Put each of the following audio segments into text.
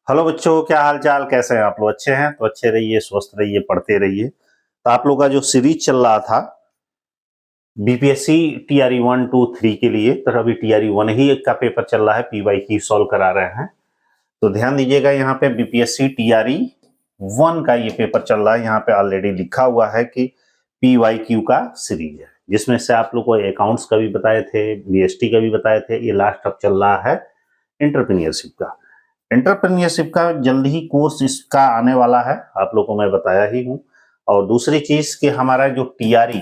Hello बच्चों, क्या हाल चाल, कैसे हैं आप लोग? अच्छे हैं तो अच्छे रहिए, स्वस्थ रहिए, पढ़ते रहिए। तो आप लोग का जो सीरीज चल रहा था बीपीएससी टीआरई 1, 2, 3 के लिए, तो अभी टीआरई 1 ही का पेपर चल रहा है, पीवाई की सॉल्व करा रहे हैं। तो ध्यान दीजिएगा, यहाँ पे बीपीएससी टीआरई 1 का ये पेपर चल रहा है। यहाँ पे ऑलरेडी लिखा हुआ है कि पीवाईक्यू का सीरीज है, जिसमें से आप लोग को अकाउंट्स का भी बताए थे, बीएसटी का भी बताए थे। ये लास्ट अब चल रहा है एंटरप्रेन्योरशिप का। एंटरप्रेन्योरशिप का जल्द ही कोर्स इसका आने वाला है, आप लोगों को मैं बताया ही हूं। और दूसरी चीज कि हमारा जो टीआरई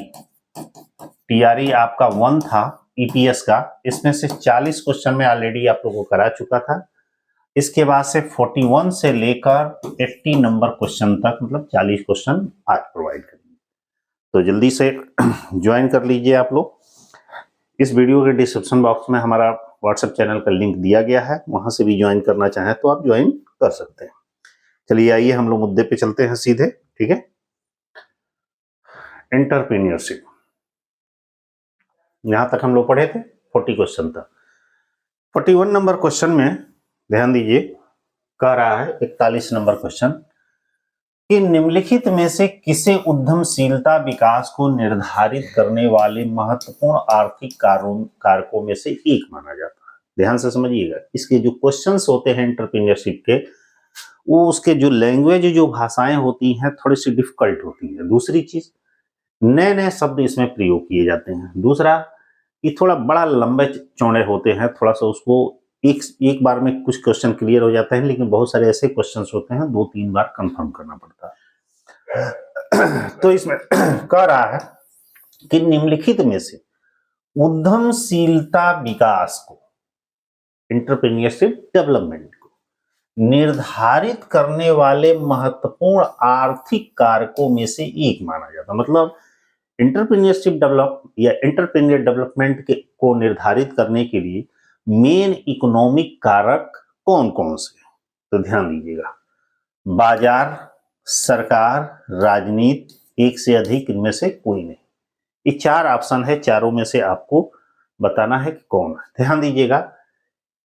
टीआरई आपका 1 था ईपीएस का, इसमें से 40 क्वेश्चन में ऑलरेडी आप लोगों को करा चुका था। इसके बाद से 41 से लेकर 80 नंबर क्वेश्चन तक, मतलब 40 क्वेश्चन आज प्रोवाइड करेंगे। तो जल्दी से ज्वाइन कर लीजिए आप लोग। इस वीडियो के डिस्क्रिप्शन बॉक्स में हमारा व्हाट्सएप चैनल का लिंक दिया गया है, वहां से भी ज्वाइन करना चाहें तो आप ज्वाइन कर सकते हैं। चलिए आइए हम लोग मुद्दे पे चलते हैं सीधे, ठीक है। एंटरप्रेन्योरशिप, यहां तक हम लोग पढ़े थे 40 क्वेश्चन तक। 41 नंबर क्वेश्चन में ध्यान दीजिए, कह रहा है 41 नंबर क्वेश्चन कि निम्नलिखित में से किसे उद्यमशीलता विकास को निर्धारित करने वाले महत्वपूर्ण आर्थिक कारकों में से एक माना जाता है। ध्यान से समझिएगा, इसके जो क्वेश्चंस होते हैं एंटरप्रेन्योरशिप के, वो उसके जो लैंग्वेज, जो भाषाएं होती हैं, थोड़ी सी डिफिकल्ट होती है। दूसरी चीज, नए नए शब्द इसमें प्रयोग किए जाते हैं। दूसरा, ये थोड़ा बड़ा लंबे चौड़े होते हैं, थोड़ा सा उसको एक बार में कुछ क्वेश्चन क्लियर हो जाते हैं, लेकिन बहुत सारे ऐसे क्वेश्चंस होते हैं 2-3 बार कंफर्म करना पड़ता है। तो इसमें कह रहा है कि निम्नलिखित में से उद्यमशीलता विकास को, एंटरप्रेन्योरशिप डेवलपमेंट को निर्धारित करने वाले महत्वपूर्ण आर्थिक कारकों में से एक माना जाता है। मतलब एंटरप्रेन्योरशिप डेवलप या एंटरप्रेन्योर डेवलपमेंट को निर्धारित करने के लिए मेन इकोनॉमिक कारक कौन कौन से हैं? तो ध्यान दीजिएगा, बाजार, सरकार, राजनीति, एक से अधिक, इनमें से कोई नहीं। ये 4 ऑप्शन है, चारों में से आपको बताना है कि कौन है। ध्यान दीजिएगा,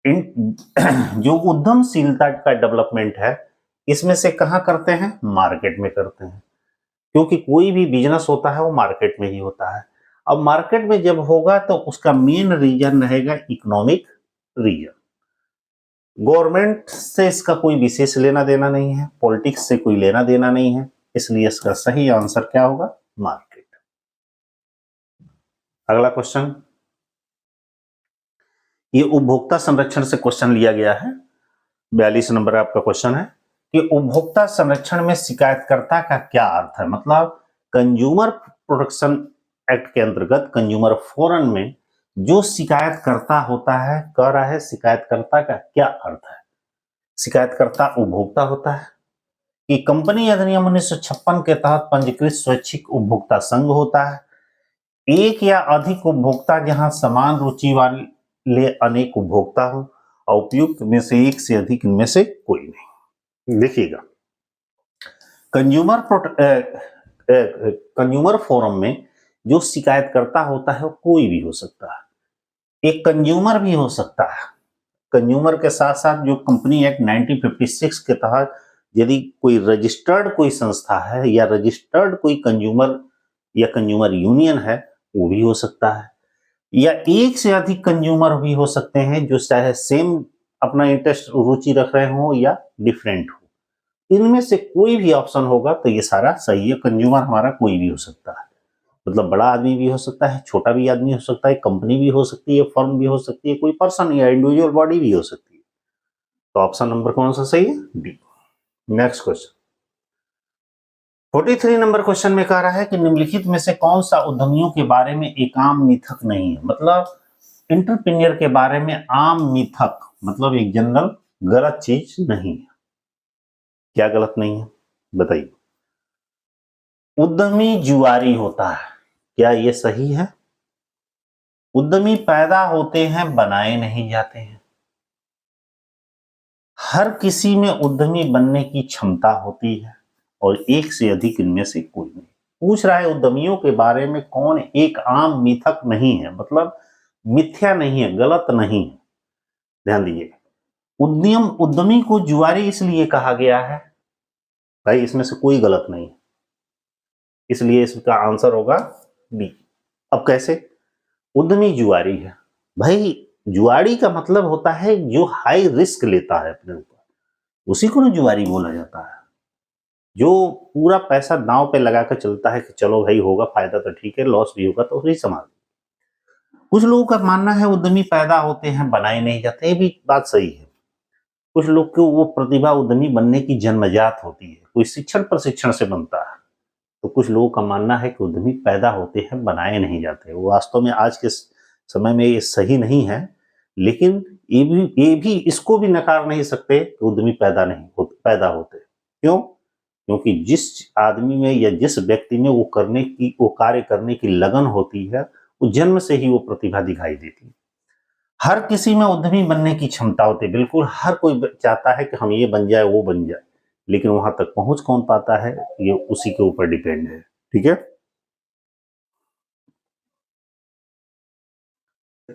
जो उद्यमशीलता का डेवलपमेंट है, इसमें से कहां करते हैं? मार्केट में करते हैं, क्योंकि कोई भी बिजनेस होता है वो मार्केट में ही होता है। अब मार्केट में जब होगा तो उसका मेन रीजन रहेगा इकोनॉमिक रीजन। गवर्नमेंट से इसका कोई विशेष लेना देना नहीं है, पॉलिटिक्स से कोई लेना देना नहीं है, इसलिए इसका सही आंसर क्या होगा? मार्केट। अगला क्वेश्चन, ये उपभोक्ता संरक्षण से क्वेश्चन लिया गया है। 42 नंबर आपका क्वेश्चन है कि उपभोक्ता संरक्षण में शिकायतकर्ता का क्या अर्थ है। मतलब कंज्यूमर प्रोटेक्शन एक्ट के अंतर्गत कंज्यूमर फोरम में जो शिकायतकर्ता होता है, कह रहा है शिकायतकर्ता का क्या अर्थ है। शिकायतकर्ता उपभोक्ता होता है कि कंपनी अधिनियम 1956 के तहत पंजीकृत स्वैच्छिक उपभोक्ता संघ होता है, एक या अधिक उपभोक्ता जहां समान रुचि वाले अनेक उपभोक्ता हो, और उपयुक्त में से एक से अधिक, इनमें से कोई नहीं। देखिएगा, कंज्यूमर फोरम में जो शिकायतकर्ता होता है वो कोई भी हो सकता है, एक कंज्यूमर भी हो सकता है। कंज्यूमर के साथ साथ जो कंपनी एक्ट 1956 के तहत यदि कोई रजिस्टर्ड कोई संस्था है या रजिस्टर्ड कोई कंज्यूमर या कंज्यूमर यूनियन है, वो भी हो सकता है। या एक से अधिक कंज्यूमर भी हो सकते हैं जो चाहे सेम अपना इंटरेस्ट, रुचि रख रहे हो या डिफरेंट हो। इनमें से कोई भी ऑप्शन होगा तो ये सारा सही है। कंज्यूमर हमारा कोई भी हो सकता है, मतलब बड़ा आदमी भी हो सकता है, छोटा भी आदमी हो सकता है, कंपनी भी हो सकती है, फर्म भी हो सकती है, कोई पर्सन या इंडिविजुअल बॉडी भी हो सकती है। तो ऑप्शन नंबर कौन सा सही है? D. Next question, 43 number question में कह रहा है कि निम्नलिखित में से कौन सा उद्यमियों के बारे में एक आम मिथक नहीं है। मतलब एंटरप्रेन्योर के बारे में आम मिथक, मतलब एक जनरल गलत चीज नहीं है। क्या गलत नहीं है बताइए? उद्यमी जुआरी होता है, क्या यह सही है? उद्यमी पैदा होते हैं, बनाए नहीं जाते हैं। हर किसी में उद्यमी बनने की क्षमता होती है, और एक से अधिक, इनमें से कोई नहीं। पूछ रहा है उद्यमियों के बारे में कौन एक आम मिथक नहीं है, मतलब मिथ्या नहीं है, गलत नहीं है। ध्यान दीजिए, उद्यमी को जुआरी इसलिए कहा गया है भाई, इसमें से कोई गलत नहीं, इसलिए इसका आंसर होगा बी। अब कैसे? उद्यमी जुआरी है भाई, जुआरी का मतलब होता है जो हाई रिस्क लेता है अपने ऊपर, उसी को ना जुआरी बोला जाता है। जो पूरा पैसा दांव पे लगा कर चलता है कि चलो भाई होगा फायदा तो ठीक है, लॉस भी होगा तो ही संभाल। कुछ लोगों का मानना है उद्यमी पैदा होते हैं बनाए नहीं जाते, ये भी बात सही है। कुछ लोग को वो प्रतिभा उद्यमी बनने की जन्मजात होती है, कोई शिक्षण प्रशिक्षण से बनता है। तो कुछ लोगों का मानना है कि उद्यमी पैदा होते हैं बनाए नहीं जाते। वो वास्तव में आज के समय में ये सही नहीं है, लेकिन ये भी इसको भी नकार नहीं सकते कि उद्यमी पैदा होते। क्यों? क्योंकि जिस आदमी में या जिस व्यक्ति में वो कार्य करने की लगन होती है, वो जन्म से ही वो प्रतिभा दिखाई देती है। हर किसी में उद्यमी बनने की क्षमता होती है, बिल्कुल हर कोई चाहता है कि हम ये बन जाए वो बन जाए, लेकिन वहां तक पहुंच कौन पाता है ये उसी के ऊपर डिपेंड है। ठीक है,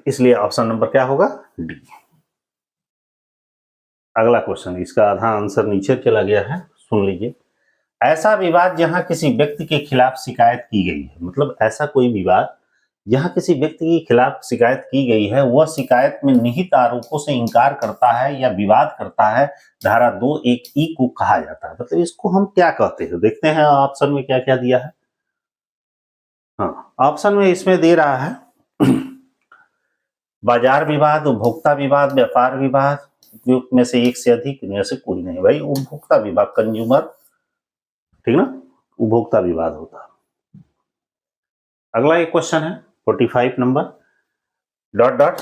इसलिए ऑप्शन नंबर क्या होगा? डी। अगला क्वेश्चन, इसका आधा आंसर नीचे चला गया है, सुन लीजिए। ऐसा विवाद जहां किसी व्यक्ति के खिलाफ शिकायत की गई है, मतलब ऐसा कोई विवाद जहां किसी व्यक्ति के खिलाफ शिकायत की गई है, वह शिकायत में निहित आरोपों से इंकार करता है या विवाद करता है, धारा 2(1)(e) को कहा जाता है। मतलब इसको हम क्या कहते हैं, देखते हैं ऑप्शन में क्या क्या दिया है। हाँ, ऑप्शन में इसमें दे रहा है बाजार विवाद, उपभोक्ता विवाद, व्यापार विवाद, उपयुक्त में से एक से अधिक, इनमें से कोई नहीं। भाई उपभोक्ता विवाद, कंज्यूमर, ठीक ना, उपभोक्ता विवाद होता। अगला एक क्वेश्चन है 45 नंबर, डॉट डॉट,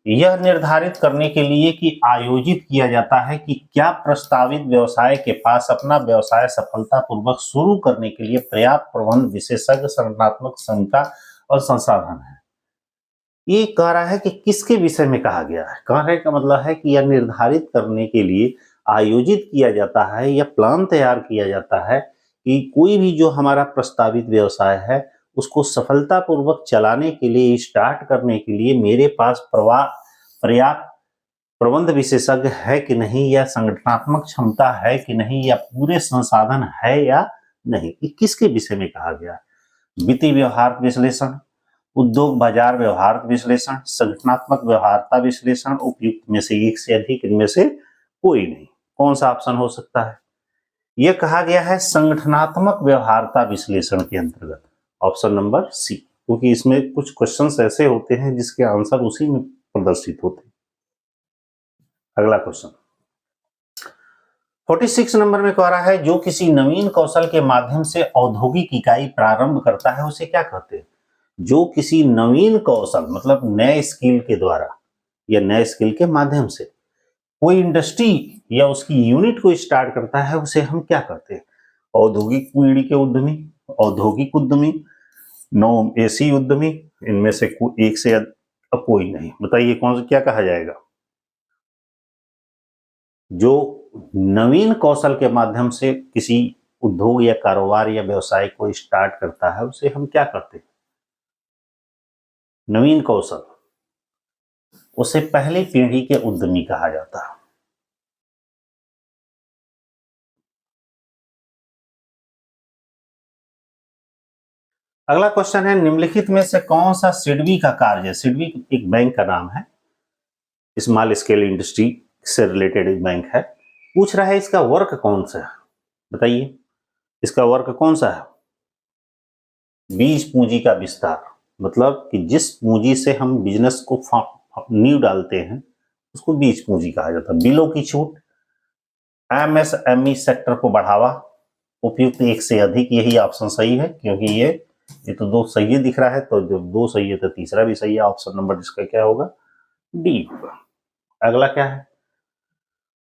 यह निर्धारित करने के लिए कि आयोजित किया जाता है कि क्या प्रस्तावित व्यवसाय के पास अपना व्यवसाय सफलतापूर्वक शुरू करने के लिए पर्याप्त प्रबंध, विशेषज्ञ, संगठनात्मक क्षमता और संसाधन है। ये कह रहा है कि किसके विषय में कहा गया है। कहने का मतलब है कि यह निर्धारित करने के लिए आयोजित किया जाता है या प्लान तैयार किया जाता है कि कोई भी जो हमारा प्रस्तावित व्यवसाय है उसको सफलतापूर्वक चलाने के लिए, स्टार्ट करने के लिए मेरे पास पर्याप्त प्रबंध विशेषज्ञ है कि नहीं, या संगठनात्मक क्षमता है कि नहीं, या पूरे संसाधन है या नहीं। ये किसके विषय में कहा गया? वित्तीय व्यवहार विश्लेषण, उद्योग बाजार व्यवहार विश्लेषण, संगठनात्मक व्यवहारता विश्लेषण, उपयुक्त में से एक से अधिक, इनमें से कोई नहीं। कौन सा ऑप्शन हो सकता है? यह कहा गया है संगठनात्मक व्यवहारता विश्लेषण के अंतर्गत, ऑप्शन नंबर सी, क्योंकि इसमें कुछ क्वेश्चंस ऐसे होते हैं जिसके आंसर उसी में प्रदर्शित होते हैं। अगला क्वेश्चन 46 नंबर में कह रहा है जो किसी नवीन कौशल के माध्यम से औद्योगिक इकाई प्रारंभ करता है उसे क्या कहते हैं? जो किसी नवीन कौशल मतलब नए स्किल के द्वारा या नए स्किल के माध्यम से कोई इंडस्ट्री या उसकी यूनिट को स्टार्ट करता है उसे हम क्या कहते हैं? औद्योगिक पीढ़ी के उद्यमी, औद्योगिक उद्यमी, नौ एसी उद्यमी, इनमें से एक से अब कोई नहीं। बताइए कौन सा क्या कहा जाएगा? जो नवीन कौशल के माध्यम से किसी उद्योग या कारोबार या व्यवसाय को स्टार्ट करता है उसे हम क्या कहते हैं? नवीन कौशल, उसे पहली पीढ़ी के उद्यमी कहा जाता है। अगला क्वेश्चन है निम्नलिखित में से कौन सा सिडबी का कार्य, सिडबी एक बैंक का नाम है, स्मॉल स्केल इंडस्ट्री से रिलेटेड एक बैंक है, पूछ रहा है इसका वर्क कौन सा है। बताइए इसका वर्क कौन सा है? बीज पूंजी का विस्तार, मतलब कि जिस पूंजी से हम बिजनेस को नींव डालते हैं उसको बीज पूंजी कहा जाता है। बिलों की छूट, एमएसएमई सेक्टर को बढ़ावा, उपयुक्त एक से अधिक, यही ऑप्शन सही है क्योंकि ये तो दो सही दिख रहा है, तो जब दो सही है तो तीसरा भी सही है। ऑप्शन नंबर जिसका क्या होगा? डी होगा। अगला क्या है?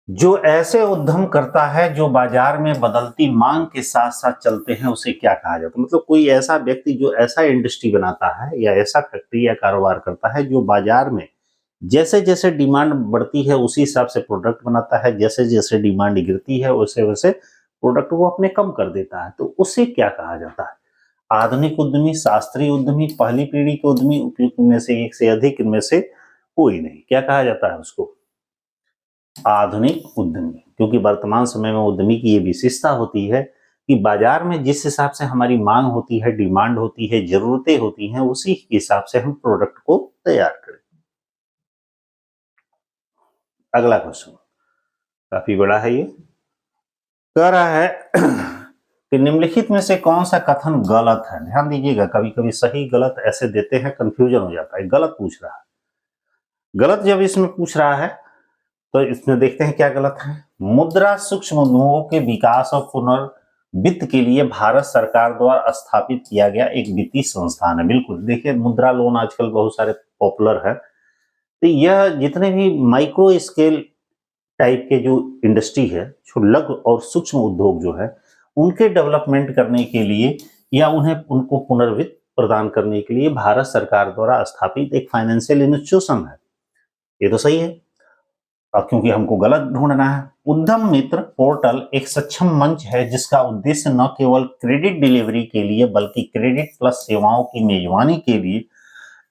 जो ऐसे उद्यम करता है जो बाजार में बदलती मांग के साथ साथ चलते हैं उसे क्या कहा जाता है? मतलब कोई ऐसा व्यक्ति जो ऐसा इंडस्ट्री बनाता है या ऐसा फैक्ट्री या कारोबार करता है जो बाजार में जैसे जैसे डिमांड बढ़ती है उसी हिसाब से प्रोडक्ट बनाता है, जैसे जैसे डिमांड गिरती है वैसे वैसे प्रोडक्ट वो अपने कम कर देता है, तो उसे क्या कहा जाता है? आधुनिक उद्यमी, शास्त्रीय उद्यमी, पहली पीढ़ी के उद्यमी, उपयुक्त में से एक से अधिक, इनमें से कोई नहीं। क्या कहा जाता है उसको? आधुनिक उद्यमी, क्योंकि वर्तमान समय में उद्यमी की ये विशेषता होती है कि बाजार में जिस हिसाब से हमारी मांग होती है, डिमांड होती है, जरूरतें होती हैं, उसी हिसाब से हम प्रोडक्ट को तैयार करें। अगला क्वेश्चन काफी बड़ा है, ये कह रहा है कि निम्नलिखित में से कौन सा कथन गलत है। ध्यान दीजिएगा, कभी कभी सही गलत ऐसे देते हैं, कंफ्यूजन हो जाता है। गलत पूछ रहा है, गलत जब इसमें पूछ रहा है तो इसमें देखते हैं क्या गलत है। मुद्रा सूक्ष्म उद्योगों के विकास और पुनर्वित्त के लिए भारत सरकार द्वारा स्थापित किया गया एक वित्तीय संस्थान है। बिल्कुल, देखिए मुद्रा लोन आजकल बहुत सारे पॉपुलर है, तो यह जितने भी माइक्रो स्केल टाइप के जो इंडस्ट्री है, जो लघु और सूक्ष्म उद्योग जो है, उनके डेवलपमेंट करने के लिए या उनको पुनर्वित्त प्रदान करने के लिए भारत सरकार द्वारा स्थापित एक फाइनेंशियल इंस्टीट्यूशन है। ये तो सही है, क्योंकि हमको गलत ढूंढना है। उद्यम मित्र पोर्टल एक सक्षम मंच है जिसका उद्देश्य न केवल क्रेडिट डिलीवरी के लिए बल्कि क्रेडिट प्लस सेवाओं की मेजबानी के लिए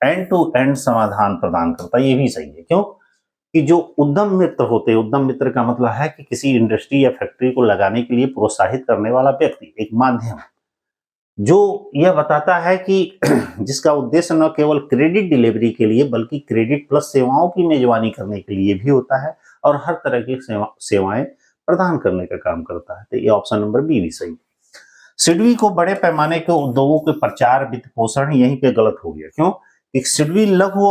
एंड टू एंड समाधान प्रदान करता है। ये भी सही है, क्यों कि जो उद्यम मित्र होते हैं, उद्यम मित्र का मतलब है कि किसी इंडस्ट्री या फैक्ट्री को लगाने के लिए प्रोत्साहित करने वाला व्यक्ति, एक माध्यम जो यह बताता है कि जिसका उद्देश्य न केवल क्रेडिट डिलीवरी के लिए बल्कि क्रेडिट प्लस सेवाओं की मेजबानी करने के लिए भी होता है और हर तरह की सेवाएं प्रदान करने का काम करता है। तो ये ऑप्शन नंबर बी भी सही। सिडबी को बड़े पैमाने के उद्योगों के प्रचार वित्त पोषण यहीं पे गलत हो गया, क्यों? सिडबी लघु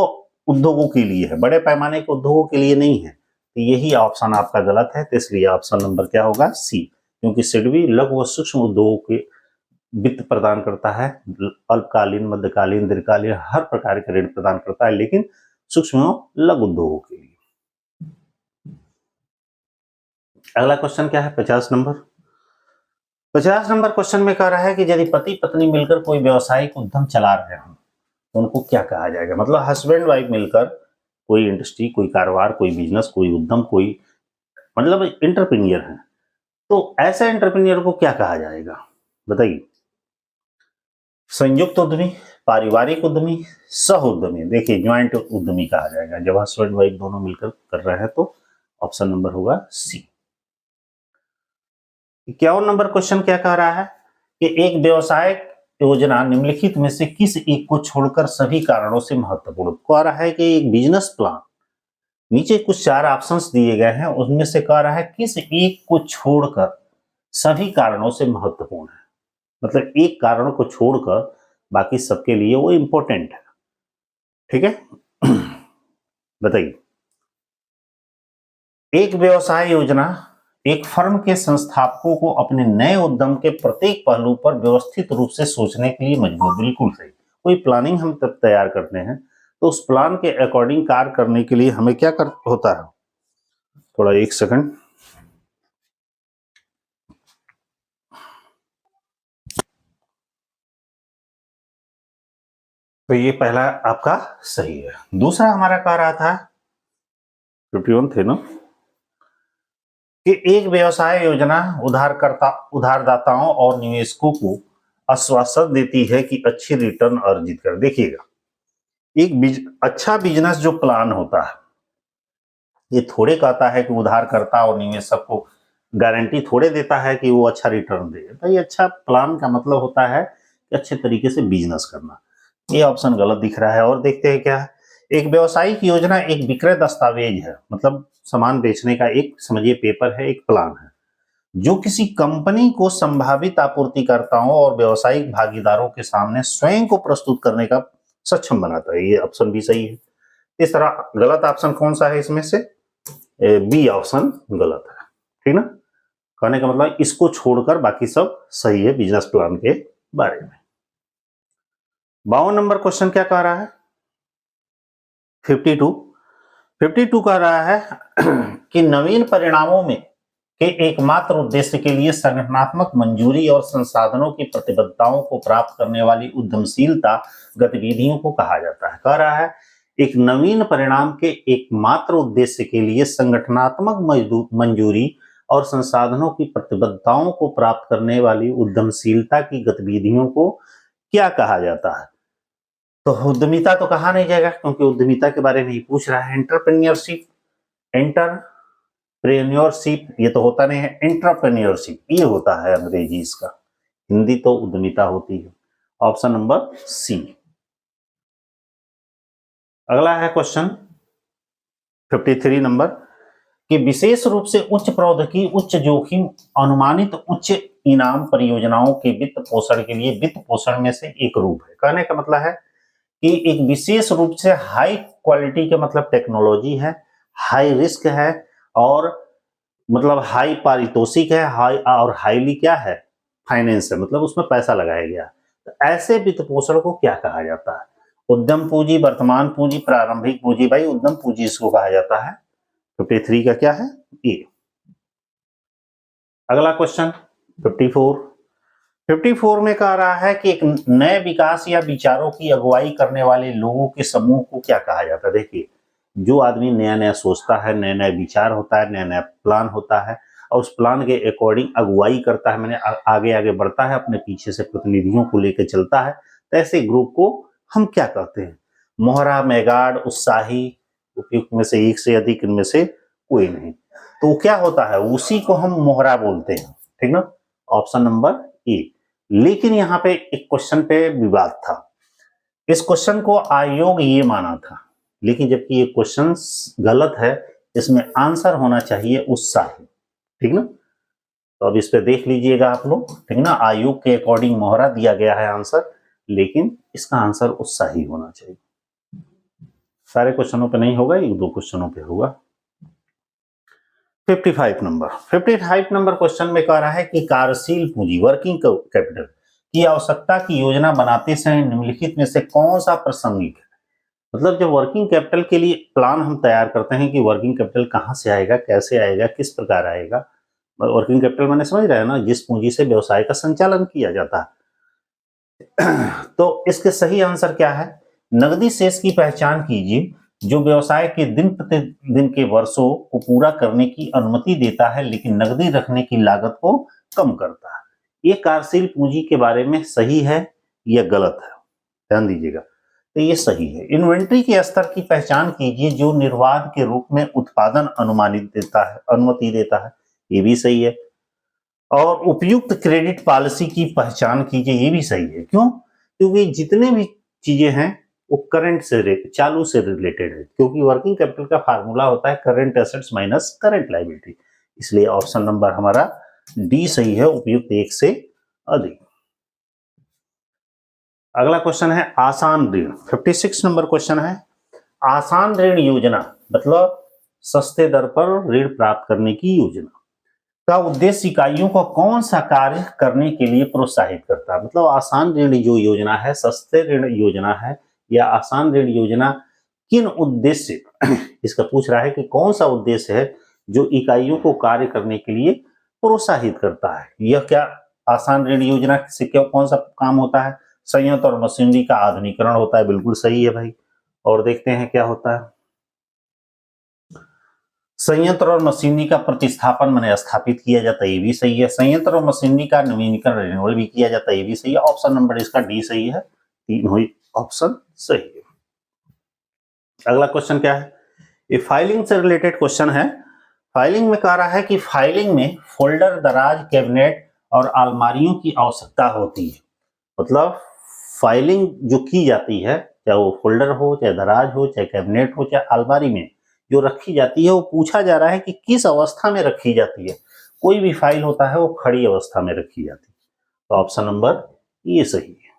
उद्योगों के लिए है, बड़े पैमाने के उद्योगों के लिए नहीं है। तो यही ऑप्शन आपका गलत है, तो इसलिए ऑप्शन नंबर क्या होगा? सी, क्योंकि सिडबी लघु व सूक्ष्म उद्योगों के वित्त प्रदान करता है, अल्पकालीन, मध्यकालीन, दीर्घकालीन हर प्रकार के ऋण प्रदान करता है, लेकिन सूक्ष्म लघु उद्योगों के लिए। अगला क्वेश्चन क्या है? 50 नंबर। 50 नंबर क्वेश्चन में कह रहा है कि यदि पति पत्नी मिलकर कोई व्यवसायिक उद्यम चला रहे हो तो उनको क्या कहा जाएगा? मतलब हस्बैंड वाइफ मिलकर कोई इंडस्ट्री, कोई कारोबार, कोई बिजनेस, कोई उद्यम, कोई मतलब एंटरप्रेन्योर है, तो ऐसे एंटरप्रेन्योर को क्या कहा जाएगा? बताइए। संयुक्त उद्यमी, पारिवारिक उद्यमी, सह उद्यमी। देखिए ज्वाइंट उद्यमी कहा जाएगा जब हस्बैंड वाइफ दोनों मिलकर कर रहे हैं, तो ऑप्शन नंबर होगा सी। 51 नंबर क्वेश्चन क्या कह रहा है कि एक व्यवसाय योजना निम्नलिखित में से किस एक को छोड़कर सभी कारणों से महत्वपूर्ण? कह रहा है कि एक बिजनेस प्लान, नीचे कुछ 4 ऑप्शंस दिए गए हैं, उसमें से कह रहा है किस एक को छोड़कर सभी कारणों से महत्वपूर्ण है। मतलब एक कारण को छोड़कर बाकी सबके लिए वो इंपॉर्टेंट है। ठीक है, बताइए। एक व्यवसाय योजना एक फर्म के संस्थापकों को अपने नए उद्यम के प्रत्येक पहलू पर व्यवस्थित रूप से सोचने के लिए मजबूर। बिल्कुल सही। कोई प्लानिंग हम तब तैयार करते हैं तो उस प्लान के अकॉर्डिंग कार्य करने के लिए हमें क्या कर होता है? थोड़ा एक सेकंड। तो ये पहला आपका सही है। दूसरा हमारा कह रहा था 51 थे ना, कि एक व्यवसाय योजना उधारदाताओं और निवेशकों को आश्वासन देती है कि अच्छी रिटर्न अर्जित कर। देखिएगा, एक अच्छा बिजनेस जो प्लान होता है, ये थोड़े कहता है कि उधारकर्ता और निवेशक को गारंटी थोड़े देता है कि वो अच्छा रिटर्न दे। तो ये अच्छा प्लान का मतलब होता है कि अच्छे तरीके से बिजनेस करना। ये ऑप्शन गलत दिख रहा है। और देखते हैं क्या है। एक व्यवसायिक योजना एक विक्रय दस्तावेज है, मतलब सामान बेचने का एक समझिए पेपर है, एक प्लान है, जो किसी कंपनी को संभावित आपूर्तिकर्ताओं और व्यवसायिक भागीदारों के सामने स्वयं को प्रस्तुत करने का सक्षम बनाता है। ये ऑप्शन भी सही है। इस तरह गलत ऑप्शन कौन सा है इसमें से? बी ऑप्शन गलत है। ठीक ना, कहने का मतलब इसको छोड़कर बाकी सब सही है बिजनेस प्लान के बारे में। 52 नंबर क्वेश्चन क्या कह रहा है? 52 कह रहा है कि नवीन परिणामों में के एकमात्र उद्देश्य के लिए संगठनात्मक मंजूरी और संसाधनों की प्रतिबद्धताओं को प्राप्त करने वाली उद्यमशीलता गतिविधियों को कहा जाता है। कह रहा है एक नवीन परिणाम के एकमात्र उद्देश्य के लिए संगठनात्मक मंजूरी और संसाधनों की प्रतिबद्धताओं को प्राप्त करने वाली उद्यमशीलता की गतिविधियों को क्या कहा जाता है? तो उद्यमिता तो कहा नहीं जाएगा, क्योंकि उद्यमिता के बारे में ही पूछ रहा है। एंटरप्रेन्योरशिप, एंटर प्रेन्योरशिप ये तो होता नहीं है, एंटरप्रेन्योरशिप ये होता है अंग्रेजी इसका, हिंदी तो उद्यमिता होती है। Option number C. अगला है क्वेश्चन 53 नंबर कि विशेष रूप से उच्च प्रौद्योगिकी, उच्च जोखिम, अनुमानित उच्च इनाम परियोजनाओं के वित्त पोषण के लिए वित्त पोषण में से एक रूप है। कहने का मतलब है कि एक विशेष रूप से हाई क्वालिटी का मतलब टेक्नोलॉजी है, हाई रिस्क है और मतलब हाई पारितोषिक है, हाई और हाईली क्या है, फाइनेंस है, मतलब उसमें पैसा लगाया गया। तो ऐसे वित्त पोषण को क्या कहा जाता है? उद्यम पूंजी, वर्तमान पूंजी, प्रारंभिक पूंजी। भाई उद्यम पूंजी इसको कहा जाता है। 53 का क्या है? ए। अगला क्वेश्चन 54 में कह रहा है कि एक नए विकास या विचारों की अगुवाई करने वाले लोगों के समूह को क्या कहा जाता है? देखिए, जो आदमी नया नया सोचता है, नया नया विचार होता है, नया नया प्लान होता है और उस प्लान के अकॉर्डिंग अगुवाई करता है, मैंने आगे आगे बढ़ता है, अपने पीछे से प्रतिनिधियों को लेकर चलता है, तो ऐसे ग्रुप को हम क्या कहते हैं? मोहरा, मैगार्ड, उत्साही, उपयुक्त में से एक से अधिक, इनमें से कोई नहीं। तो क्या होता है, उसी को हम मोहरा बोलते हैं, ठीक ना? Option number A. लेकिन यहाँ पे एक क्वेश्चन पे विवाद था। इस क्वेश्चन को आयोग ये माना था, लेकिन जबकि ये क्वेश्चन गलत है, इसमें आंसर होना चाहिए उत्साही, ठीक ना? तो अब इस पे देख लीजिएगा आप लोग, ठीक ना? आयोग के अकॉर्डिंग मोहरा दिया गया है आंसर, लेकिन इसका आंसर उत्साही होना चाहिए। सारे क्वेश्चनों पे नहीं होगा, एक दो क्वेश्चनों पे होगा। 55 नंबर क्वेश्चन में कह रहा है कि कार्यशील पूंजी, वर्किंग कैपिटल की आवश्यकता की योजना बनाते समय निम्नलिखित में से कौन सा प्रासंगिक है? मतलब जब वर्किंग कैपिटल के लिए प्लान हम तैयार करते हैं कि वर्किंग कैपिटल कहाँ से आएगा, कैसे आएगा, किस प्रकार आएगा। वर्किंग कैपिटल मैंने समझ रहा है ना, जिस पूंजी से व्यवसाय का संचालन किया जाता है। तो इसके सही आंसर क्या है? नगदी शेष की पहचान कीजिए जो व्यवसाय के दिन प्रतिदिन के वर्षों को पूरा करने की अनुमति देता है, लेकिन नगदी रखने की लागत को कम करता है। ये कार्यशील पूंजी के बारे में सही है या गलत है? ध्यान दीजिएगा। तो ये सही है। इन्वेंट्री के स्तर की पहचान कीजिए जो निर्बाध के रूप में उत्पादन अनुमानित देता है, अनुमति देता है। ये भी सही है। और उपयुक्त क्रेडिट पॉलिसी की पहचान कीजिए, ये भी सही है। क्यों? क्योंकि जितने भी चीजें हैं वो करंट से, चालू से रिलेटेड है, क्योंकि वर्किंग कैपिटल का फार्मूला होता है current assets minus current liability. इसलिए ऑप्शन नंबर हमारा डी सही है, उपयुक्त एक से अधिक। अगला क्वेश्चन है आसान ऋण। 56 नंबर क्वेश्चन है आसान ऋण योजना, मतलब सस्ते दर पर ऋण प्राप्त करने की योजना का उद्देश्य इकाइयों को कौन सा कार्य करने के लिए प्रोत्साहित करता है? मतलब आसान ऋण जो योजना है, सस्ते ऋण योजना है या आसान ऋण योजना, किन उद्देश्य इसका पूछ रहा है कि कौन सा उद्देश्य है जो इकाइयों को कार्य करने के लिए प्रोत्साहित करता है? यह क्या आसान ऋण योजना से क्या कौन सा काम होता है? संयंत्र और मशीनरी का आधुनिकीकरण होता है, बिल्कुल सही है भाई। और देखते हैं क्या होता है। संयंत्र और मशीनरी का प्रतिस्थापन मैंने स्थापित किया जाता है, ये भी सही है। संयंत्र और मशीनरी का नवीनीकरण रिन्यूअल भी किया जाता है, ये भी सही है। ऑप्शन नंबर इसका डी सही है, तीन हुई ऑप्शन सही है। अगला क्वेश्चन क्या है? ये फाइलिंग से रिलेटेड क्वेश्चन है। फाइलिंग में कह रहा है कि फाइलिंग में फोल्डर, दराज, कैबिनेट और अलमारियों की आवश्यकता होती है। मतलब फाइलिंग जो की जाती है, चाहे वो फोल्डर हो, चाहे दराज हो, चाहे कैबिनेट हो, चाहे अलमारी में जो रखी जाती है, वो पूछा जा रहा है कि किस अवस्था में रखी जाती है। कोई भी फाइल होता है वो खड़ी अवस्था में रखी जाती है। तो ऑप्शन नंबर ये सही है।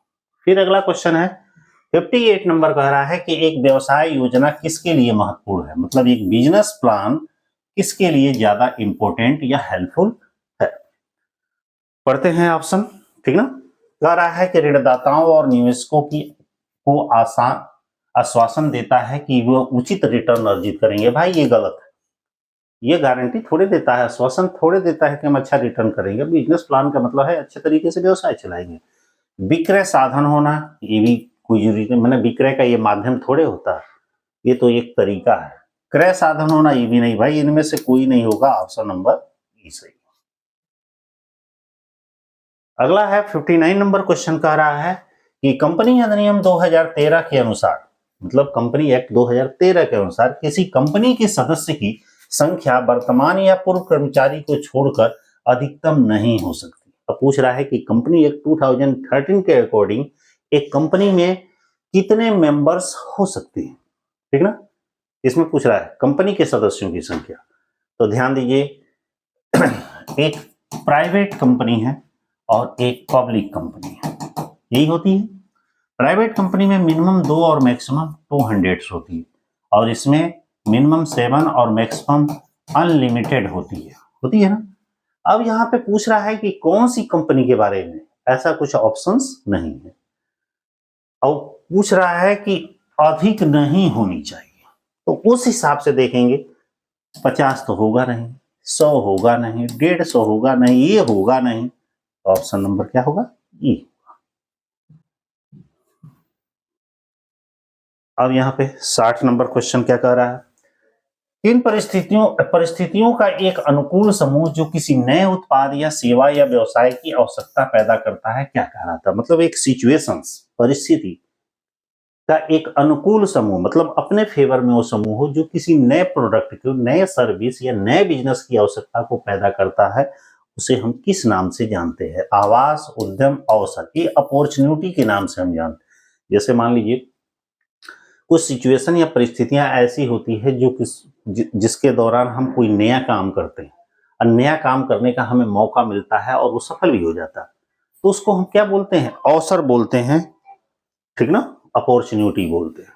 फिर अगला क्वेश्चन है 58 नंबर कह रहा है कि एक व्यवसाय योजना किसके लिए महत्वपूर्ण है? मतलब एक बिजनेस प्लान किसके लिए ज्यादा इंपॉर्टेंट या हेल्पफुल है? पढ़ते हैं ऑप्शन, ठीक ना? कह रहा है कि ऋणदाताओं और निवेशकों को आसान आश्वासन देता है कि वो उचित रिटर्न अर्जित करेंगे। भाई ये गलत है। ये गारंटी थोड़े देता है, आश्वासन थोड़े देता है कि हम अच्छा रिटर्न करेंगे। बिजनेस प्लान का मतलब है अच्छे तरीके से व्यवसाय चलाएंगे। विक्रय साधन होना, ये भी कोई जरूरी नहीं, मैंने विक्रय का ये माध्यम थोड़े होता है, ये तो एक तरीका है। क्रय साधन होना ये भी नहीं भाई, इनमें से कोई नहीं होगा। ऑप्शन नंबर ई सही। अगला है 59 नंबर क्वेश्चन कह रहा है कि कंपनी अधिनियम 2013 के अनुसार, मतलब कंपनी एक्ट 2013 के अनुसार किसी कंपनी के सदस्य की संख्या वर्तमान या पूर्व कर्मचारी को छोड़कर अधिकतम नहीं हो सकती। अब पूछ रहा है कि कंपनी एक्ट 2013 के अकॉर्डिंग एक कंपनी में कितने मेंबर्स हो सकते हैं, ठीक ना। इसमें पूछ रहा है कंपनी के सदस्यों की संख्या। तो ध्यान दीजिए, एक प्राइवेट कंपनी है और एक पब्लिक कंपनी है, यही होती है। प्राइवेट कंपनी में मिनिमम 2 और मैक्सिमम 200 होती है, और इसमें मिनिमम 7 और मैक्सिमम अनलिमिटेड होती है ना। अब यहाँ पे पूछ रहा है कि कौन सी कंपनी के बारे में, ऐसा कुछ ऑप्शंस नहीं है। और पूछ रहा है कि अधिक नहीं होनी चाहिए, तो उस हिसाब से देखेंगे 50 तो होगा नहीं, 100 होगा नहीं, 150 होगा नहीं, ये होगा नहीं। ऑप्शन नंबर क्या होगा? ई। अब यहाँ पे 60 नंबर क्वेश्चन क्या कह रहा है, किन परिस्थितियों का एक अनुकूल समूह जो किसी नए उत्पाद या सेवा या व्यवसाय की आवश्यकता पैदा करता है क्या कहलाता है। मतलब एक सिचुएशंस, परिस्थिति का एक अनुकूल समूह, मतलब अपने फेवर में वो समूह हो जो किसी नए प्रोडक्ट को, नए सर्विस या नए बिजनेस की आवश्यकता को पैदा करता है, उसे हम किस नाम से जानते हैं? आवास, उद्यम, अवसर, ये अपॉर्चुनिटी के नाम से हम जानते हैं। जैसे मान लीजिए कुछ सिचुएशन या परिस्थितियां ऐसी होती है जो जिसके दौरान हम कोई नया काम करते हैं और नया काम करने का हमें मौका मिलता है और वो सफल भी हो जाता है, तो उसको हम क्या बोलते हैं? अवसर बोलते हैं, ठीक ना, अपॉर्चुनिटी बोलते हैं।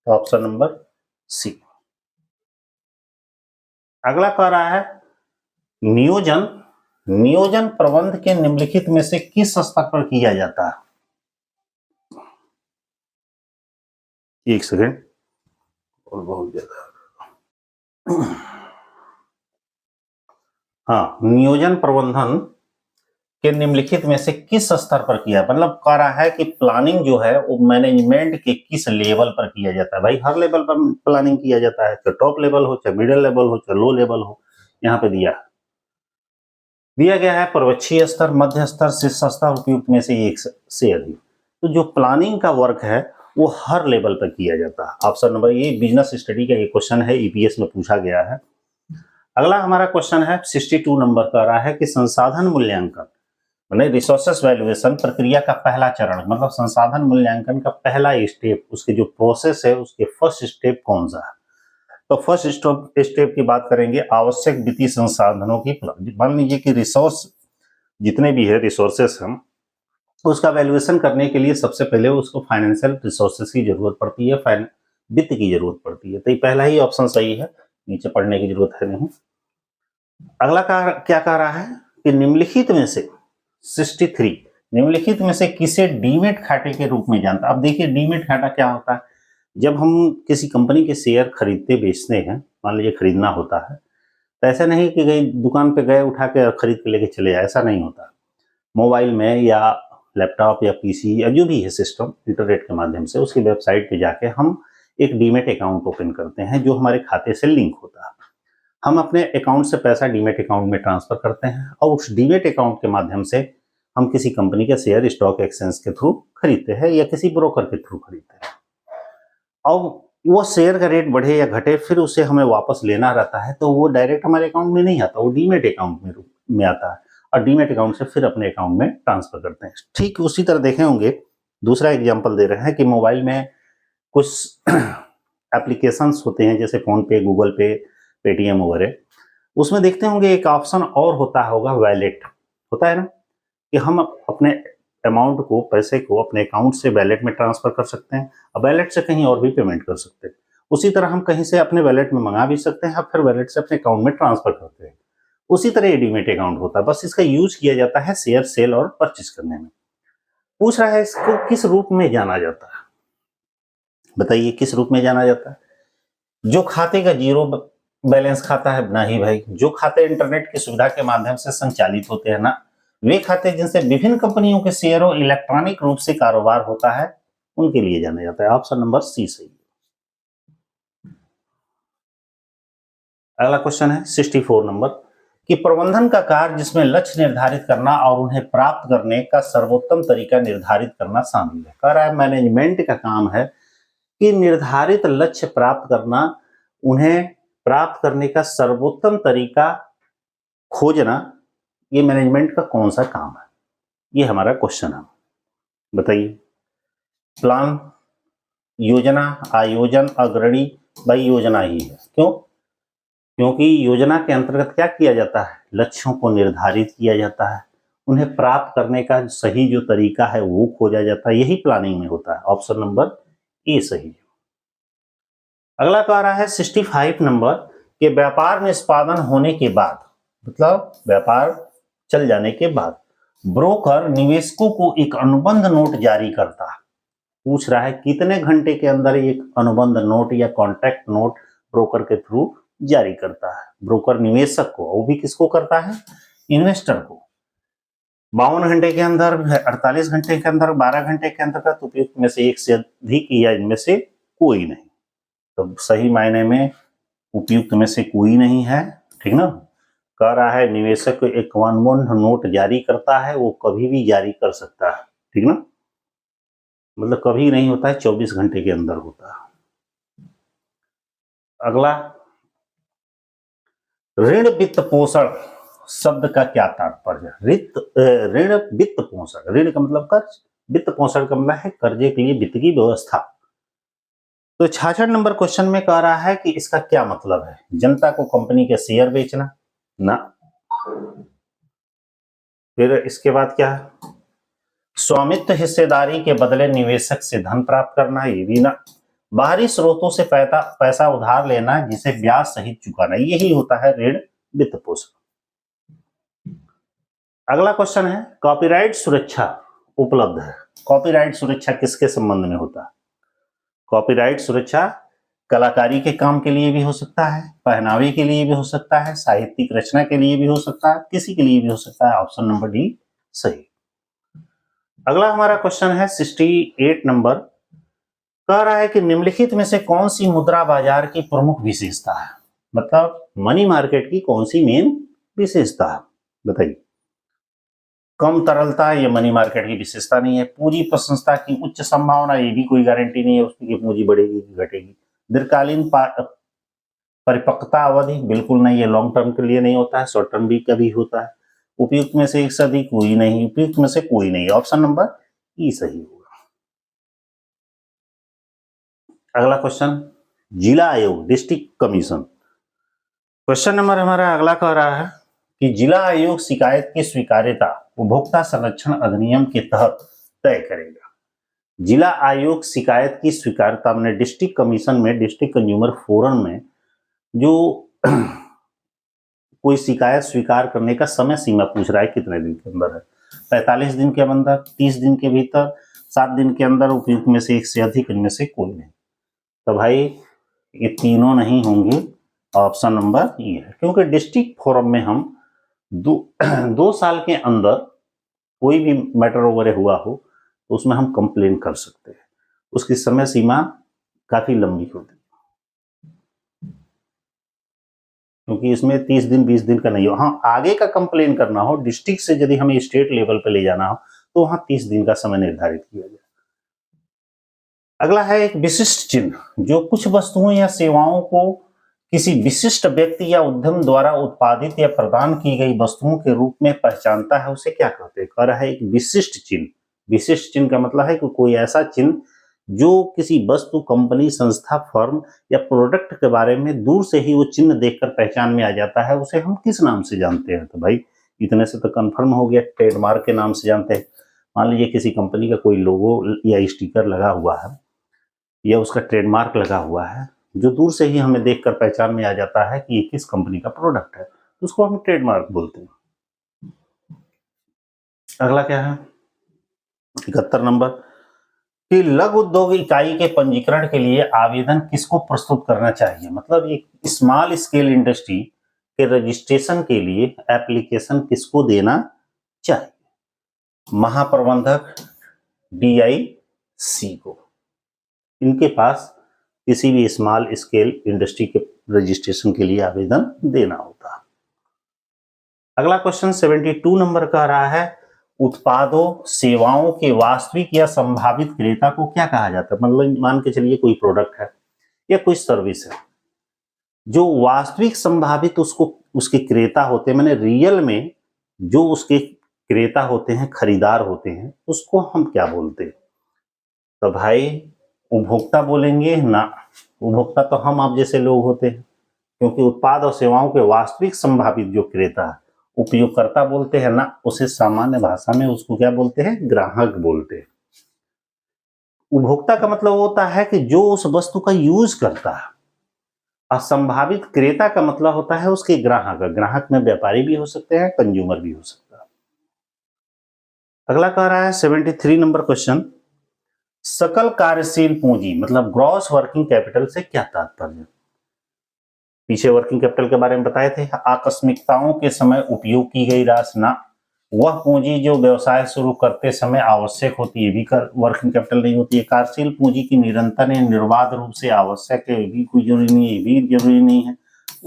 Option number C. अगला कह रहा है नियोजन प्रबंध के निम्नलिखित में से किस स्तर पर किया जाता है? एक सेकेंड, और बहुत ज्यादा। हाँ, नियोजन प्रबंधन के निम्नलिखित में से किस स्तर पर किया, मतलब कह रहा है कि प्लानिंग जो है वो मैनेजमेंट के किस लेवल पर किया जाता है। भाई हर लेवल पर प्लानिंग किया जाता है, चाहे टॉप लेवल हो, चाहे मिडिल लेवल हो, चाहे लो लेवल हो। यहाँ पे दिया गया है पर्यवेक्षीय स्तर, मध्य स्तर, शीर्ष स्तर, उपयुक्त में से एक से अधिक। तो जो प्लानिंग का वर्क है वो हर लेवल पर किया जाता है। ऑप्शन नंबर ये बिजनेस स्टडी का ये क्वेश्चन है, ईपीएस में पूछा गया है। अगला हमारा क्वेश्चन है 62 नंबर का रहा है कि संसाधन मूल्यांकन मतलब रिसोर्सेस वैल्यूएशन प्रक्रिया का पहला चरण, मतलब संसाधन मूल्यांकन का पहला स्टेप, उसके जो प्रोसेस है उसके फर्स्ट स्टेप कौन सा है? तो फर्स्ट स्टेप की बात करेंगे आवश्यक वित्तीय संसाधनों की। मान लीजिए कि रिसोर्स जितने भी है रिसोर्सेस हम उसका वैल्यूएशन करने के लिए सबसे पहले उसको फाइनेंशियल रिसोर्सेस की जरूरत पड़ती है, वित्त की जरूरत पड़ती है। तो ये पहला ही ऑप्शन सही है, नीचे पढ़ने की जरूरत है नहीं। अगला क्या कह रहा है कि निम्नलिखित में से 63 निम्नलिखित में से किसे डीमेट खाते के रूप में जानता है? अब देखिए डीमेट खाता क्या होता है, जब हम किसी कंपनी के शेयर खरीदते बेचते हैं, मान लीजिए खरीदना होता है, तो ऐसा नहीं कि गई दुकान पे गए उठा के खरीद के लेके चले जाए, ऐसा नहीं होता। मोबाइल में या लैपटॉप या पीसी या जो भी है सिस्टम, इंटरनेट के माध्यम से उसकी वेबसाइट पे जाके हम एक डीमेट अकाउंट ओपन करते हैं जो हमारे खाते से लिंक होता है। हम अपने अकाउंट से पैसा डीमेट अकाउंट में ट्रांसफर करते हैं और उस डीमेट अकाउंट के माध्यम से हम किसी कंपनी के शेयर स्टॉक एक्सचेंज के थ्रू खरीदते हैं या किसी ब्रोकर के थ्रू खरीदते हैं। और वो शेयर का रेट बढ़े या घटे फिर उसे हमें वापस लेना रहता है, तो वो डायरेक्ट हमारे अकाउंट में नहीं आता, वो डीमेट अकाउंट में आता है और डीमेट अकाउंट से फिर अपने अकाउंट में ट्रांसफर करते हैं। ठीक उसी तरह देखे होंगे, दूसरा एग्जांपल दे रहे हैं कि मोबाइल में कुछ एप्लीकेशंस होते हैं जैसे फोन पे, गूगल पे, पेटीएम वगैरह, उसमें देखते होंगे एक ऑप्शन और होगा वैलेट, होता है ना, कि हम अपने अमाउंट को, पैसे को अपने अकाउंट से वैलेट में ट्रांसफर कर सकते हैं और वैलेट से कहीं और भी पेमेंट कर सकते हैं। उसी तरह हम कहीं से अपने वैलेट में मंगा भी सकते हैं और फिर वैलेट से अपने अकाउंट में ट्रांसफर करते हैं। उसी तरह ये डीमेट अकाउंट होता है, बस इसका यूज किया जाता है शेयर सेल और परचेज करने में। पूछ रहा है इसको किस रूप में जाना जाता है, बताइए किस रूप में जाना जाता है? जो खाते का जीरो बैलेंस खाता है, नहीं भाई, जो खाते इंटरनेट की सुविधा के माध्यम से संचालित होते हैं ना, वे खाते जिनसे विभिन्न कंपनियों के शेयरों इलेक्ट्रॉनिक रूप से कारोबार होता है, उनके लिए जाना जाता है। ऑप्शन नंबर सी सही। अगला क्वेश्चन है 64 नंबर कि प्रबंधन का कार्य जिसमें लक्ष्य निर्धारित करना और उन्हें प्राप्त करने का सर्वोत्तम तरीका निर्धारित करना शामिल है। कह रहा है मैनेजमेंट का काम है कि निर्धारित लक्ष्य प्राप्त करना, उन्हें प्राप्त करने का सर्वोत्तम तरीका खोजना ये मैनेजमेंट का कौन सा काम है, ये हमारा क्वेश्चन है। बताइए। प्लान, योजना, आयोजन, अग्रणी, भाई योजना ही है। क्यों? क्योंकि योजना के अंतर्गत क्या किया जाता है, लक्ष्यों को निर्धारित किया जाता है, उन्हें प्राप्त करने का सही जो तरीका है वो खोजा जाता है, यही प्लानिंग में होता है। ऑप्शन नंबर ए सही है। अगला कह रहा है 65 नंबर के व्यापार निष्पादन होने के बाद, मतलब व्यापार चल जाने के बाद ब्रोकर निवेशकों को एक अनुबंध नोट जारी करता है। पूछ रहा है कितने घंटे के अंदर एक अनुबंध नोट या कॉन्ट्रैक्ट नोट ब्रोकर के थ्रू जारी करता है। ब्रोकर निवेशक को, वो भी किसको करता है, इन्वेस्टर को। 52 घंटे के अंदर, 48 घंटे के अंदर, 12 घंटे के अंदर, तो उपयुक्त में से एक से अधिक या इनमें से कोई नहीं। तो सही मायने में उपयुक्त में से कोई नहीं है, ठीक ना। कह रहा है निवेशक को एक अनुबंध नोट जारी करता है, वो कभी भी जारी कर सकता है, ठीक ना, मतलब कभी नहीं होता है, 24 घंटे के अंदर होता है। अगला, ऋण वित्त पोषण शब्द का क्या तात्पर्य है? ऋण वित्त पोषण, ऋण का मतलब कर्ज, वित्त पोषण का मतलब है कर्जे के लिए वित्त की व्यवस्था। तो 66 नंबर क्वेश्चन में कह रहा है कि इसका क्या मतलब है, जनता को कंपनी के शेयर बेचना ना। फिर इसके बाद क्या है, स्वामित्व हिस्सेदारी के बदले निवेशक से धन प्राप्त करना, ये भी ना। बाहरी स्रोतों से पैसा उधार लेना जिसे ब्याज सहित चुकाना, यही होता है ऋण वित्त पोषण। अगला क्वेश्चन है कॉपीराइट सुरक्षा उपलब्ध है। कॉपीराइट सुरक्षा किसके संबंध में होता है? कॉपीराइट सुरक्षा कलाकारी के काम के लिए भी हो सकता है, पहनावे के लिए भी हो सकता है, साहित्यिक रचना के लिए भी हो सकता है, किसी के लिए भी हो सकता है। ऑप्शन नंबर डी सही। अगला हमारा क्वेश्चन है 68 नंबर, कह रहा है कि निम्नलिखित में से कौन सी मुद्रा बाजार की प्रमुख विशेषता है, मतलब मनी मार्केट की कौन सी मेन विशेषता है, बताइए। कम तरलता, ये मनी मार्केट की विशेषता नहीं है। पूंजी प्रशंसता की उच्च संभावना, ये भी कोई गारंटी नहीं है उसकी कि पूंजी बढ़ेगी कि घटेगी। दीर्घकालीन परिपक्वता अवधि, बिल्कुल नहीं, ये लॉन्ग टर्म के लिए नहीं होता है, शॉर्ट टर्म भी कभी होता है। उपयुक्त में से एक से अधिक कोई नहीं, उपयुक्त में से कोई नहीं, ऑप्शन नंबर ई सही होगा। अगला क्वेश्चन, जिला आयोग, डिस्ट्रिक्ट कमीशन। क्वेश्चन नंबर हमारा अगला कह रहा है कि जिला आयोग शिकायत की स्वीकार्यता उपभोक्ता संरक्षण अधिनियम के तहत तय करेगा। जिला आयोग शिकायत की स्वीकार्यता में डिस्ट्रिक्ट कमीशन में, डिस्ट्रिक्ट कंज्यूमर फोरम में जो कोई शिकायत स्वीकार करने का समय सीमा पूछ रहा है कितने दिन के अंदर है, 45 दिन के अंदर, 30 दिन के भीतर, 7 दिन के अंदर, उपयुक्त में से एक से अधिक, इनमें से कोई नहीं। तो भाई ये तीनों नहीं होंगे, ऑप्शन नंबर ये है, क्योंकि डिस्ट्रिक्ट फोरम में हम 2 साल के अंदर कोई भी मैटर वगैरह हुआ हो तो उसमें हम कंप्लेन कर सकते हैं, उसकी समय सीमा काफी लंबी होती है, क्योंकि इसमें 30 दिन 20 दिन का नहीं हो। हाँ, आगे का कंप्लेन करना हो, डिस्ट्रिक्ट से यदि हमें स्टेट लेवल पे ले जाना हो तो वहां 30 दिन का समय निर्धारित किया जाए। अगला है एक विशिष्ट चिन्ह, जो कुछ वस्तुओं या सेवाओं को किसी विशिष्ट व्यक्ति या उद्यम द्वारा उत्पादित या प्रदान की गई वस्तुओं के रूप में पहचानता है, उसे क्या कहते हैं? कह रहा है एक विशिष्ट चिन्ह। विशिष्ट चिन्ह का मतलब है कि कोई ऐसा चिन्ह जो किसी वस्तु, कंपनी, संस्था, फर्म या प्रोडक्ट के बारे में दूर से ही वो चिन्ह देखकर पहचान में आ जाता है, उसे हम किस नाम से जानते हैं? तो भाई इतने से तो कंफर्म हो गया, ट्रेडमार्क के नाम से जानते हैं। मान लीजिए किसी कंपनी का कोई लोगो या स्टिकर लगा हुआ है या उसका ट्रेडमार्क लगा हुआ है, जो दूर से ही हमें देखकर पहचान में आ जाता है कि ये किस कंपनी का प्रोडक्ट है, तो उसको हम ट्रेडमार्क बोलते हैं। अगला क्या है 71 नंबर, कि लघु उद्योग इकाई के पंजीकरण के लिए आवेदन किसको प्रस्तुत करना चाहिए? मतलब एक स्मॉल स्केल इंडस्ट्री के रजिस्ट्रेशन के लिए एप्लीकेशन किसको देना चाहिए? महाप्रबंधक, DIC को। इनके पास किसी भी स्मॉल स्केल इंडस्ट्री के रजिस्ट्रेशन के लिए आवेदन देना होता है। अगला क्वेश्चन 72 नंबर कह रहा है उत्पादों, सेवाओं के वास्तविक या संभावित क्रेता को क्या कहा जाता है? मतलब मान के चलिए कोई प्रोडक्ट है या कोई सर्विस है, जो वास्तविक संभावित उसको उसके क्रेता होते हैं, मैंने रियल में जो उसके क्रेता होते हैं, खरीदार होते हैं, उसको हम क्या बोलते हैं? तो भाई उपभोक्ता बोलेंगे ना। उपभोक्ता तो हम आप जैसे लोग होते हैं, क्योंकि उत्पाद और सेवाओं के वास्तविक संभावित जो क्रेता है, उपयोगकर्ता बोलते हैं ना, उसे सामान्य भाषा में उसको क्या बोलते हैं? ग्राहक बोलते हैं। उपभोक्ता का मतलब होता है कि जो उस वस्तु का यूज करता है, और संभावित क्रेता का मतलब होता है उसके ग्राहक। ग्राहक में व्यापारी भी हो सकते हैं, कंज्यूमर भी हो सकता है। अगला कह रहा है 73 नंबर क्वेश्चन, सकल कार्यशील पूंजी मतलब ग्रॉस वर्किंग कैपिटल से क्या तात्पर्य? पीछे वर्किंग कैपिटल के बारे में बताए थे, आकस्मिकताओं के समय उपयोग की गई राशि ना, वह पूंजी जो व्यवसाय शुरू करते समय आवश्यक होती है, भी वर्किंग कैपिटल नहीं होती है। कार्यशील पूंजी की निरंतर निर्बाध रूप से आवश्यक है, भी कोई जरूरी नहीं है, भी जरूरी नहीं है,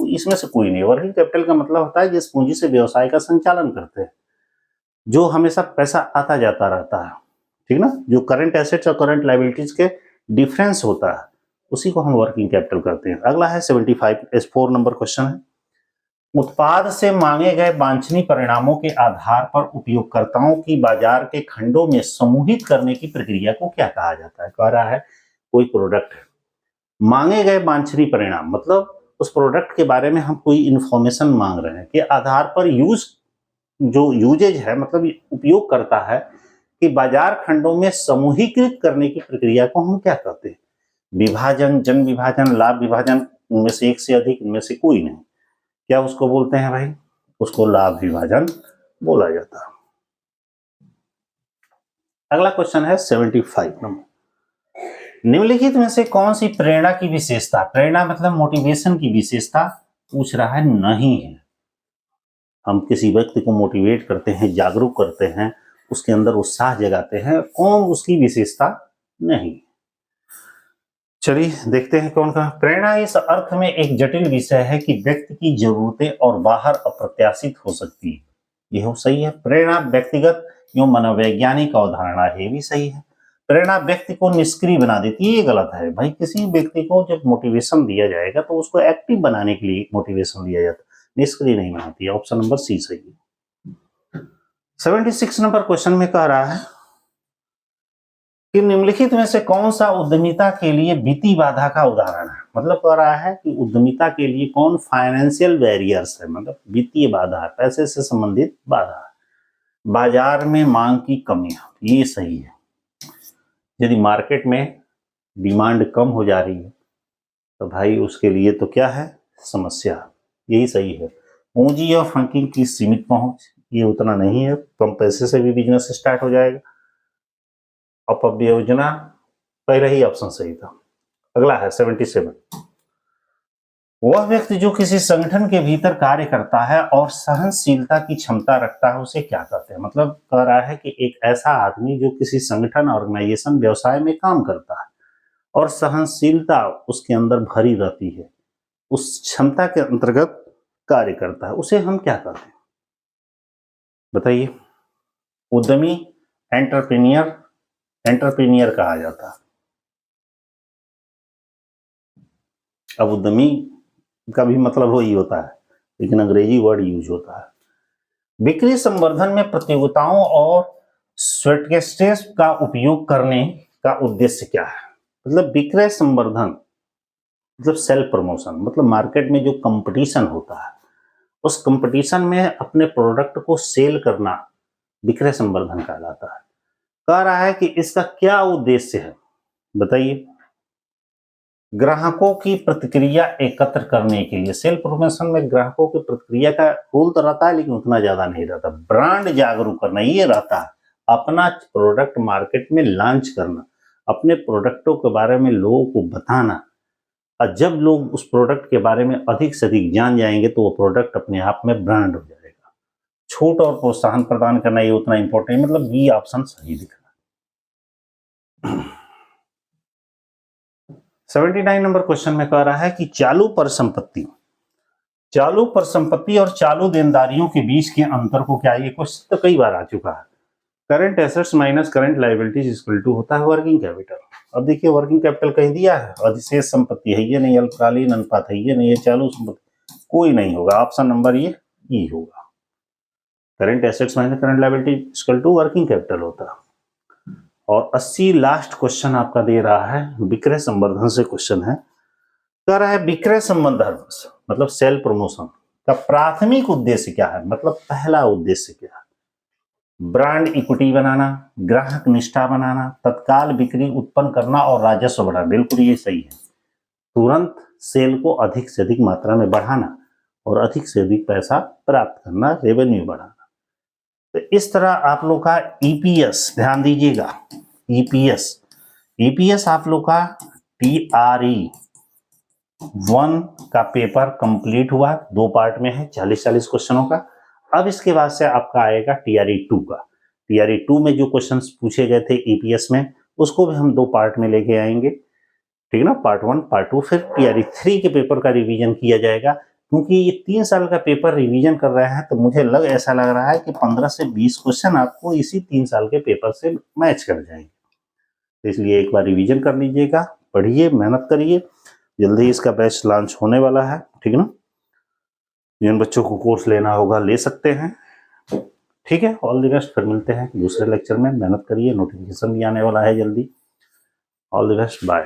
इसमें से कोई नहीं। वर्किंग कैपिटल का मतलब होता है जिस पूंजी से व्यवसाय का संचालन करते हैं, जो हमेशा पैसा आता जाता रहता है, ठीक ना, जो करंट एसेट्स और करंट लायबिलिटीज के डिफरेंस होता है, उसी को हम वर्किंग कैपिटल करते हैं। अगला है 75 नंबर क्वेश्चन है, उत्पाद से मांगे गए वांछनीय परिणामों के आधार पर उपयोगकर्ताओं की बाजार के खंडों में समूहित करने की प्रक्रिया को क्या कहा जाता है? कह रहा है कोई प्रोडक्ट है, मांगे गए वांछनीय परिणाम मतलब उस प्रोडक्ट के बारे में हम कोई इंफॉर्मेशन मांग रहे हैं, के आधार पर जो यूजेज है मतलब उपयोग करता है कि बाजार खंडों में समूहीकृत करने की प्रक्रिया को हम क्या कहते हैं? विभाजन, जन विभाजन, लाभ विभाजन, इनमें से एक से अधिक, इनमें से कोई नहीं। क्या उसको बोलते हैं भाई? उसको लाभ विभाजन बोला जाता है। अगला क्वेश्चन है 75 नंबर, निम्नलिखित में से कौन सी प्रेरणा की विशेषता, प्रेरणा मतलब मोटिवेशन की विशेषता पूछ रहा है, नहीं है। हम किसी व्यक्ति को मोटिवेट करते हैं, जागरूक करते हैं, उसके अंदर उत्साह जगाते हैं, कौन उसकी विशेषता नहीं। चलिए देखते हैं कौन का। प्रेरणा इस अर्थ में एक जटिल विषय है कि व्यक्ति की जरूरतें और बाहर अप्रत्याशित हो सकती है, यह सही है। प्रेरणा व्यक्तिगत एवं मनोवैज्ञानिक अवधारणा है, ये भी सही है। प्रेरणा व्यक्ति को निष्क्रिय बना देती है, ये गलत है भाई। किसी व्यक्ति को जब मोटिवेशन दिया जाएगा तो उसको एक्टिव बनाने के लिए मोटिवेशन दिया जाता है, निष्क्रिय नहीं बनाती है। ऑप्शन नंबर सी सही है। 76 नंबर क्वेश्चन में कह रहा है कि निम्नलिखित में से कौन सा उद्यमिता के लिए वित्तीय बाधा का उदाहरण है? मतलब कह रहा है कि उद्यमिता के लिए कौन फाइनेंशियल बैरियर्स है, मतलब वित्तीय बाधा है, पैसे से संबंधित बाधा है। बाजार में मांग की कमी, ये सही है। यदि मार्केट में डिमांड कम हो जा रही है तो भाई उसके लिए तो क्या है? समस्या, यही सही है। पूंजी और फंडिंग की सीमित पहुंच, ये उतना नहीं है, कम पैसे से भी बिजनेस स्टार्ट हो जाएगा। अपव्ययोजना, पहला ही ऑप्शन सही था। अगला है 77, वह व्यक्ति जो किसी संगठन के भीतर कार्य करता है और सहनशीलता की क्षमता रखता है, उसे क्या कहते हैं? मतलब कह रहा है कि एक ऐसा आदमी जो किसी संगठन, ऑर्गेनाइजेशन, व्यवसाय में काम करता है और सहनशीलता उसके अंदर भरी रहती है, उस क्षमता के अंतर्गत कार्य करता है, उसे हम क्या कहते हैं? बताइए। उद्यमी, एंटरप्रेन्योर कहा जाता है। अब उद्यमी का भी मतलब वही होता है, लेकिन अंग्रेजी वर्ड यूज होता है। बिक्री संवर्धन में प्रतियोगिताओं और स्वेटकेस्टेस का उपयोग करने का उद्देश्य क्या है? मतलब विक्रय संवर्धन मतलब सेल्फ प्रमोशन, मतलब मार्केट में जो कंपटीशन होता है उस कंपटीशन में अपने प्रोडक्ट को सेल करना विक्रय संवर्धन कहलाता है। कह रहा है कि इसका क्या उद्देश्य है, बताइए। ग्राहकों की प्रतिक्रिया एकत्र करने के लिए, सेल्फ प्रमोशन में ग्राहकों की प्रतिक्रिया का रोल तो रहता है लेकिन उतना ज्यादा नहीं रहता। ब्रांड जागरूक करना ये रहता है, अपना प्रोडक्ट मार्केट में लॉन्च करना, अपने प्रोडक्टों के बारे में लोगों को बताना, और जब लोग उस प्रोडक्ट के बारे में अधिक से अधिक जान जाएंगे तो वो प्रोडक्ट अपने आप में ब्रांड हो जाएगा। छूट और प्रोत्साहन प्रदान करना ये उतना इंपॉर्टेंट है, मतलब बी ऑप्शन सही दिख रहा है। 79 नंबर क्वेश्चन में कह रहा है कि चालू परिसंपत्ति और चालू देनदारियों के बीच के अंतर को क्या, ये क्वेश्चन तो कई बार आ चुका है, current assets minus current liabilities equal to होता है वर्किंग कैपिटल। अब देखिए वर्किंग कैपिटल कहीं दिया है, अधिशेष संपत्ति है ये नहीं, अल्पकालीन अनुपात है ये नहीं, ये चालू संपत्ति कोई नहीं होगा, ऑप्शन नंबर ये ई होगा। Current assets minus current liability equal to working capital होता है। और 80 लास्ट क्वेश्चन आपका दे रहा है, विक्रय संवर्धन से क्वेश्चन है, कह रहा है विक्रय संवर्धन मतलब सेल प्रमोशन का प्राथमिक उद्देश्य क्या है, मतलब पहला उद्देश्य क्या है? ब्रांड इक्विटी बनाना, ग्राहक निष्ठा बनाना, तत्काल बिक्री उत्पन्न करना और राजस्व बढ़ाना। बिल्कुल ये सही है, तुरंत सेल को अधिक से अधिक मात्रा में बढ़ाना और अधिक से अधिक पैसा प्राप्त करना, रेवेन्यू बढ़ाना। तो इस तरह आप लोग का ईपीएस ध्यान दीजिएगा, ईपीएस आप लोग का TRE 1 का पेपर कंप्लीट हुआ, 2 पार्ट में है, 40-40 क्वेश्चनों का। अब इसके बाद से आपका आएगा TRE 2 का। TRE 2 में जो क्वेश्चंस पूछे गए थे ईपीएस में, उसको भी हम 2 पार्ट में लेके आएंगे, ठीक है ना, पार्ट 1 पार्ट 2। फिर TRE 3 के पेपर का रिवीजन किया जाएगा, क्योंकि ये 3 साल का पेपर रिवीजन कर रहे हैं, तो मुझे ऐसा लग रहा है कि 15 से 20 क्वेश्चन आपको इसी 3 साल के पेपर से मैच कर जाएंगे। तो इसलिए एक बार रिवीजन कर लीजिएगा, पढ़िए, मेहनत करिए, जल्दी इसका बैच लॉन्च होने वाला है, ठीक है ना। जिन बच्चों को कोर्स लेना होगा ले सकते हैं, ठीक है। ऑल द बेस्ट, फिर मिलते हैं दूसरे लेक्चर में, मेहनत करिए, नोटिफिकेशन भी आने वाला है जल्दी। All the best, bye.